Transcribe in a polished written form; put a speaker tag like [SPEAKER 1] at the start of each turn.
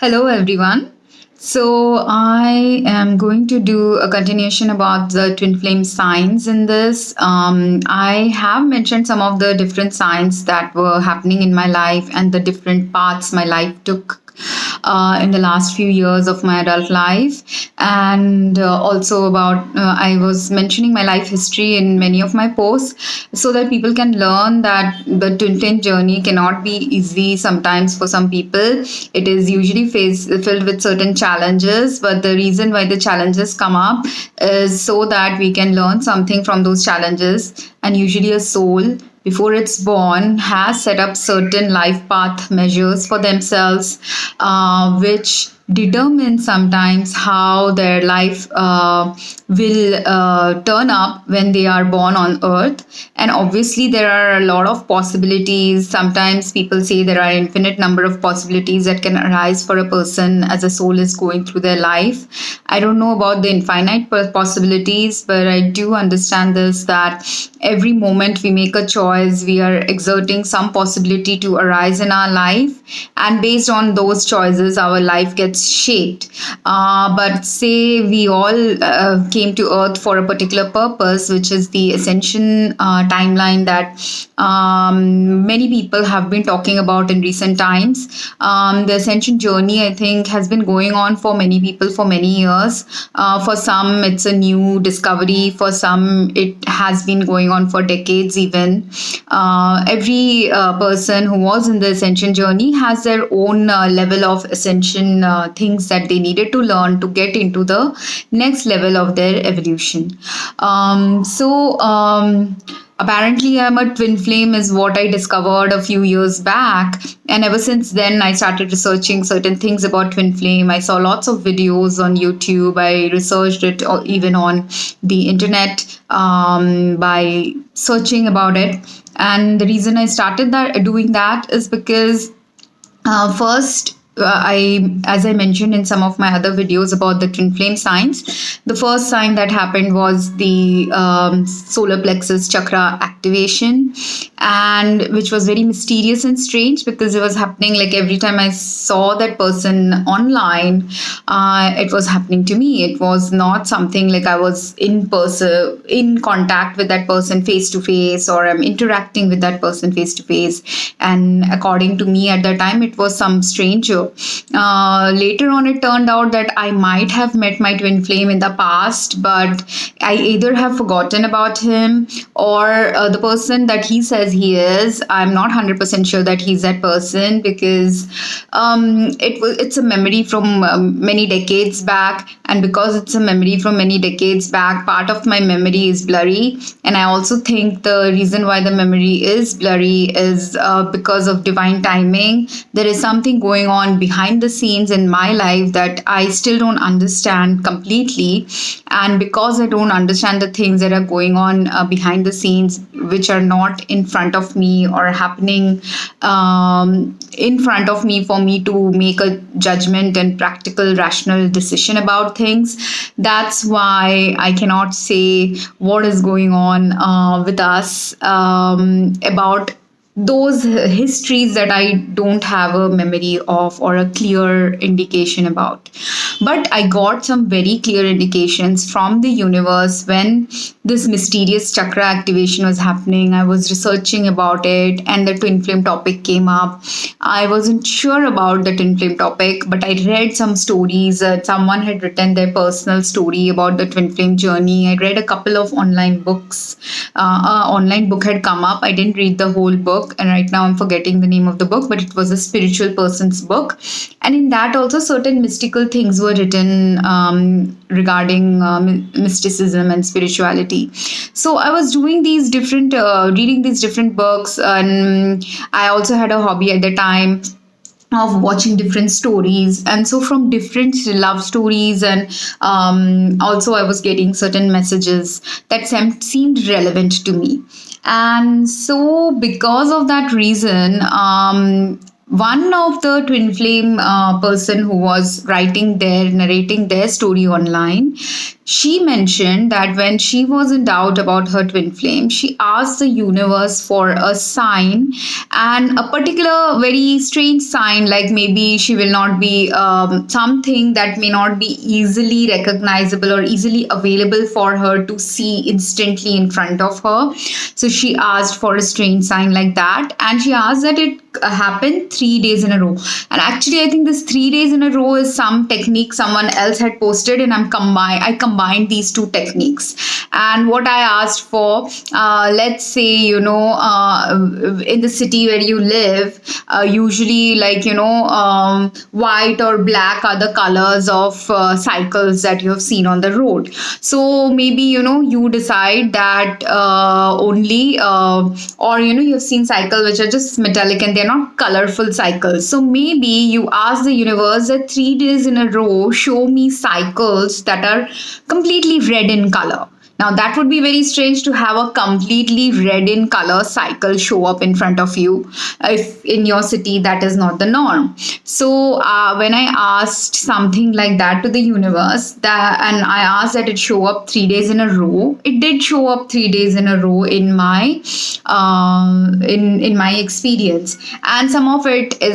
[SPEAKER 1] Hello, everyone. So, I am going to do a continuation about the twin flame signs in this. I have mentioned some of the different signs that were happening in my life and the different paths my life took in the last few years of my adult life. And also about, I was mentioning my life history in many of my posts so that people can learn that the twin flame journey cannot be easy sometimes for some people. It is usually filled with certain challenges, but the reason why the challenges come up is so that we can learn something from those challenges. And usually, a soul before it's born has set up certain life path measures for themselves, which determine sometimes how their life will turn up when they are born on earth. And obviously there are a lot of possibilities. Sometimes people say there are infinite number of possibilities that can arise for a person as a soul is going through their life. I don't know about the infinite possibilities, but I do understand this, that every moment we make a choice, we are exerting some possibility to arise in our life, and based on those choices our life gets shaped. But say we all came to earth for a particular purpose, which is the ascension timeline that many people have been talking about in recent times. The ascension journey, I think, has been going on for many people for many years. For some it's a new discovery, for some it has been going on for decades even. Every person who was in the ascension journey has their own level of ascension things that they needed to learn to get into the next level of their evolution. Apparently, I'm a twin flame, is what I discovered a few years back. And ever since then, I started researching certain things about twin flame. I saw lots of videos on YouTube. I researched it even on the internet by searching about it. And the reason I started doing that is because first, as I mentioned in some of my other videos about the twin flame signs, the first sign that happened was the solar plexus chakra activation, and which was very mysterious and strange because it was happening like every time I saw that person online, it was happening to me. It was not something like I was in contact with that person face to face, or I'm interacting with that person face to face. And according to me at that time, it was some stranger. Later on, it turned out that I might have met my twin flame in the past, but I either have forgotten about him, or the person that he says he is, I'm not 100% sure that he's that person, because it's a memory from many decades back. And because it's a memory from many decades back, part of my memory is blurry. And I also think the reason why the memory is blurry is because of divine timing. There is something going on behind the scenes in my life that I still don't understand completely. And because I don't understand the things that are going on behind the scenes, which are not in front of me or happening in front of me for me to make a judgment and practical, rational decision about things, that's why I cannot say what is going on with us about those histories that I don't have a memory of or a clear indication about. But I got some very clear indications from the universe when this mysterious chakra activation was happening. I was researching about it and the twin flame topic came up. I wasn't sure about the twin flame topic, but I read some stories. Someone had written their personal story about the twin flame journey. I read a couple of online books. An online book had come up. I didn't read the whole book, and right now I'm forgetting the name of the book, but it was a spiritual person's book. And in that also certain mystical things were written regarding mysticism and spirituality. So I was doing these different reading these different books, and I also had a hobby at the time of watching different stories. And so from different love stories, and also I was getting certain messages that seemed relevant to me. And so because of that reason, one of the twin flame person who was narrating their story online, she mentioned that when she was in doubt about her twin flame, she asked the universe for a sign, and a particular very strange sign, like maybe she will not be something that may not be easily recognizable or easily available for her to see instantly in front of her. So she asked for a strange sign like that, and she asked that it happened 3 days in a row. And actually, I think this 3 days in a row is some technique someone else had posted, and I combined these two techniques. And what I asked for, let's say, in the city where you live, usually, like, white or black are the colors of cycles that you have seen on the road. So maybe, you decide that only, or, you have seen cycles which are just metallic and they're not colorful cycles. So maybe you ask the universe that 3 days in a row, show me cycles that are completely red in color. Now, that would be very strange to have a completely red in color cycle show up in front of you if in your city that is not the norm. So, when I asked something like that to the universe, and I asked that it show up 3 days in a row, it did show up 3 days in a row in my in my experience, and some of it is